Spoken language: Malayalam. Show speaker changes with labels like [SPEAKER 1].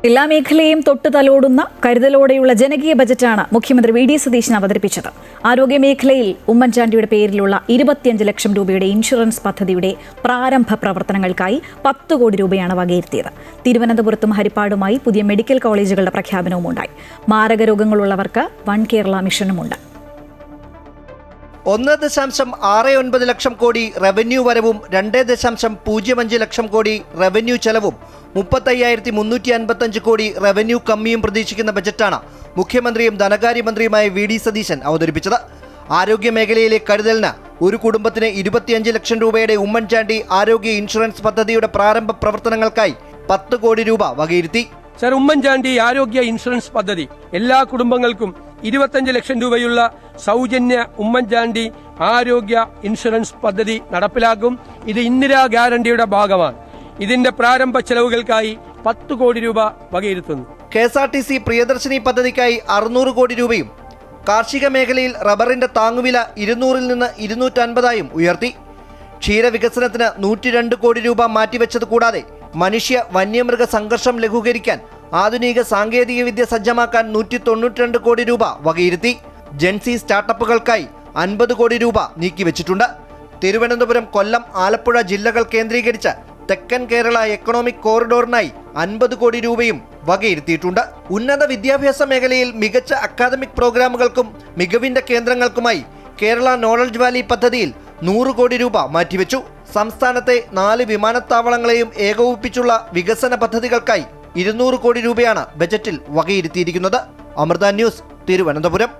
[SPEAKER 1] എല്ലാ മേഖലയും തൊട്ടു തലോടുന്ന കരുതലോടെയുള്ള ജനകീയ ബജറ്റാണ് മുഖ്യമന്ത്രി വി ഡി സതീശൻ അവതരിപ്പിച്ചത്. ആരോഗ്യമേഖലയിൽ ഉമ്മൻചാണ്ടിയുടെ പേരിലുള്ള 25 ലക്ഷം രൂപയുടെ ഇൻഷുറൻസ് പദ്ധതിയുടെ പ്രാരംഭ പ്രവർത്തനങ്ങൾക്കായി 10 കോടി രൂപയാണ് വകയിരുത്തിയത്. തിരുവനന്തപുരത്തും ഹരിപ്പാടുമായി പുതിയ മെഡിക്കൽ കോളേജുകളുടെ പ്രഖ്യാപനവും ഉണ്ടായി. മാരക രോഗങ്ങളുള്ളവർക്ക് വൺ കേരള മിഷനുമുണ്ട്.
[SPEAKER 2] 1.69 ലക്ഷം കോടി റവന്യൂ വരവും 2.05 ലക്ഷം കോടി റവന്യൂ ചെലവും 35,355 കോടി റവന്യൂ കമ്മിയും പ്രതീക്ഷിക്കുന്ന ബജറ്റാണ് മുഖ്യമന്ത്രിയും ധനകാര്യമന്ത്രിയുമായ വി ഡി സതീശൻ അവതരിപ്പിച്ചത്. ആരോഗ്യ മേഖലയിലെ കരുതലിന് ഒരു കുടുംബത്തിന് 25 ലക്ഷം രൂപയുടെ ഉമ്മൻചാണ്ടി ആരോഗ്യ ഇൻഷുറൻസ് പദ്ധതിയുടെ പ്രാരംഭ പ്രവർത്തനങ്ങൾക്കായി 10 കോടി രൂപ വകയിരുത്തി.
[SPEAKER 3] സർ, ഉമ്മൻചാണ്ടി ആരോഗ്യ ഇൻഷുറൻസ് പദ്ധതി എല്ലാ കുടുംബങ്ങൾക്കും 25 ലക്ഷം രൂപയുള്ള സൗജന്യ ഉമ്മൻചാണ്ടി ആരോഗ്യ ഇൻഷുറൻസ് പദ്ധതി നടപ്പിലാക്കും. ഇത് ഇന്ദിരാ ഗ്യാരണ്ടിയുടെ ഭാഗമാണ്. ഇതിന്റെ പ്രാരംഭ ചെലവുകൾക്കായി 10 കോടി രൂപ വകയിരുത്തുന്നു.
[SPEAKER 2] KSRTC പ്രിയദർശിനി പദ്ധതിക്കായി 600 കോടി രൂപയും കാർഷിക മേഖലയിൽ റബ്ബറിന്റെ താങ്ങുവില 200-ൽ നിന്ന് 250-ആയും ഉയർത്തി. ക്ഷീരവികസനത്തിന് 102 കോടി രൂപ മാറ്റിവെച്ചത് കൂടാതെ മനുഷ്യ വന്യമൃഗ സംഘർഷം ലഘൂകരിക്കാൻ ആധുനിക സാങ്കേതിക വിദ്യ സജ്ജമാക്കാൻ 192 കോടി രൂപ വകയിരുത്തി. ജെൻസി സ്റ്റാർട്ടപ്പുകൾക്കായി 50 കോടി രൂപ നീക്കിവെച്ചിട്ടുണ്ട്. തിരുവനന്തപുരം, കൊല്ലം, ആലപ്പുഴ ജില്ലകൾ കേന്ദ്രീകരിച്ച് തെക്കൻ കേരള എക്കണോമിക് കോറിഡോറിനായി 50 കോടി രൂപയും വകയിരുത്തിയിട്ടുണ്ട്. ഉന്നത വിദ്യാഭ്യാസ മേഖലയിൽ മികച്ച അക്കാദമിക് പ്രോഗ്രാമുകൾക്കും മികവിന്റെ കേന്ദ്രങ്ങൾക്കുമായി കേരള നോളജ് വാലി പദ്ധതിയിൽ 100 കോടി രൂപ മാറ്റിവെച്ചു. സംസ്ഥാനത്തെ 4 വിമാനത്താവളങ്ങളെയും ഏകോപിപ്പിച്ചുള്ള വികസന പദ്ധതികൾക്കായി 200 കോടി രൂപയാണ് ബജറ്റിൽ വകയിരുത്തിയിരിക്കുന്നത്. അമൃത ന്യൂസ്, തിരുവനന്തപുരം.